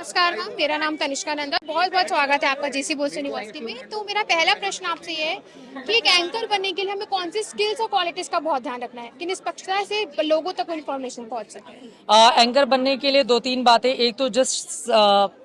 नमस्कार मैम, मेरा नाम तनिष्का नंदा। बहुत बहुत स्वागत है आपका जेसी बोस यूनिवर्सिटी में। तो मेरा पहला प्रश्न आपसे ये है कि एक एंकर बनने के लिए हमें कौन सी स्किल्स और क्वालिटीज का बहुत ध्यान रखना है कि निष्पक्षता से लोगों तक इन्फॉर्मेशन पहुंच सके। एंकर बनने के लिए दो तीन बातें। एक तो जस्ट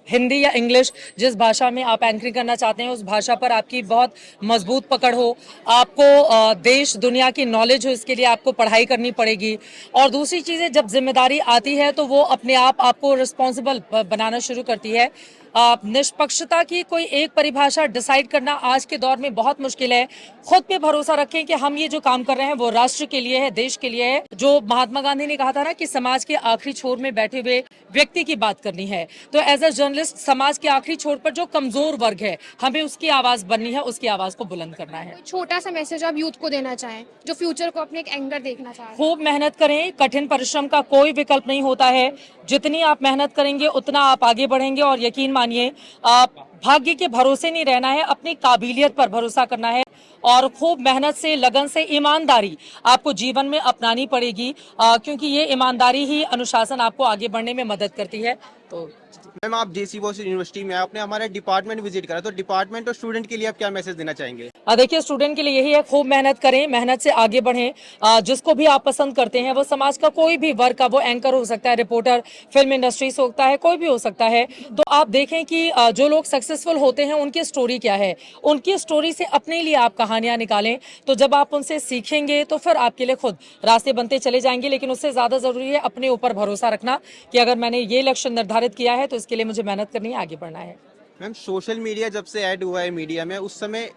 हिंदी या इंग्लिश, जिस भाषा में आप एंकरिंग करना चाहते हैं उस भाषा पर आपकी बहुत मजबूत पकड़ हो। आपको देश दुनिया की नॉलेज हो, इसके लिए आपको पढ़ाई करनी पड़ेगी। और दूसरी चीज़ें, जब जिम्मेदारी आती है तो वो अपने आप आपको रिस्पॉन्सिबल बनाना शुरू करती है। निष्पक्षता की कोई एक परिभाषा डिसाइड करना आज के दौर में बहुत मुश्किल है। खुद पे भरोसा रखें कि हम ये जो काम कर रहे हैं वो राष्ट्र के लिए है, देश के लिए है। जो महात्मा गांधी ने कहा था ना कि समाज के आखिरी छोर में बैठे हुए व्यक्ति की बात करनी है, तो एज अ जर्नलिस्ट समाज के आखिरी छोर पर जो कमजोर वर्ग है, हमें उसकी आवाज बननी है, उसकी आवाज को बुलंद करना है। कोई छोटा सा मैसेज आप यूथ को देना चाहें जो फ्यूचर को अपने एक एंकर देखना चाह रहे हैं। खूब मेहनत करें, कठिन परिश्रम का कोई विकल्प नहीं होता है। जितनी आप मेहनत करेंगे उतना आप आगे बढ़ेंगे। और यकीन मानिए, आप भाग्य के भरोसे नहीं रहना है, अपनी काबिलियत पर भरोसा करना है। और खूब मेहनत से, लगन से, ईमानदारी आपको जीवन में अपनानी पड़ेगी, क्योंकि ये ईमानदारी ही, अनुशासन आपको आगे बढ़ने में मदद करती है। तो मैम, आप जेसी बोस यूनिवर्सिटी में आपने हमारा डिपार्टमेंट विजिट करा, तो डिपार्टमेंट और स्टूडेंट के लिए आप क्या मैसेज देना चाहेंगे? देखिए, स्टूडेंट के लिए यही है, खूब मेहनत करें, मेहनत से आगे बढ़ें। जिसको भी आप पसंद करते हैं, वो समाज का कोई भी वर्ग का, वो एंकर हो सकता है, रिपोर्टर, फिल्म इंडस्ट्री से होता है, कोई भी हो सकता है। तो आप देखें कि जो लोग सक्सेसफुल होते हैं उनकी स्टोरी क्या है, उनकी स्टोरी से अपने लिए आप कहानियां निकालें। तो जब आप उनसे सीखेंगे तो फिर आपके लिए खुद रास्ते बनते चले जाएंगे। लेकिन उससे ज्यादा जरूरी है अपने ऊपर भरोसा रखना कि अगर मैंने ये लक्ष्य निर्धारित किया है तो इसके लिए मुझे मेहनत करनी है, आगे बढ़ना है। मैम, सोशल मीडिया जब से ऐड हुआ है मीडिया में, उस समय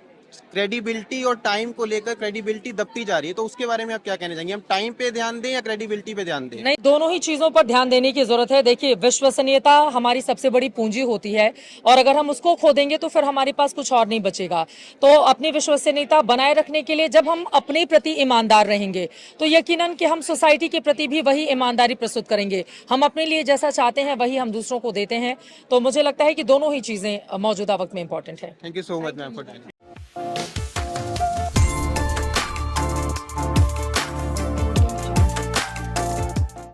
क्रेडिबिलिटी और टाइम को लेकर क्रेडिबिलिटी दबती जा रही है, तो उसके बारे में आप क्या कहना चाहेंगे? हम टाइम पे ध्यान दें या क्रेडिबिलिटी पे ध्यान दें? नहीं, दोनों ही चीजों पर ध्यान देने की जरूरत है। देखिए, विश्वसनीयता हमारी सबसे बड़ी पूंजी होती है, और अगर हम उसको खो देंगे तो फिर हमारे पास कुछ और नहीं बचेगा। तो अपनी विश्वसनीयता बनाए रखने के लिए जब हम अपने प्रति ईमानदार रहेंगे तो यकीनन कि हम सोसाइटी के प्रति भी वही ईमानदारी प्रस्तुत करेंगे। हम अपने लिए जैसा चाहते हैं वही हम दूसरों को देते हैं। तो मुझे लगता है कि दोनों ही चीजें मौजूदा वक्त में इंपॉर्टेंट है। Thank you so much ma'am for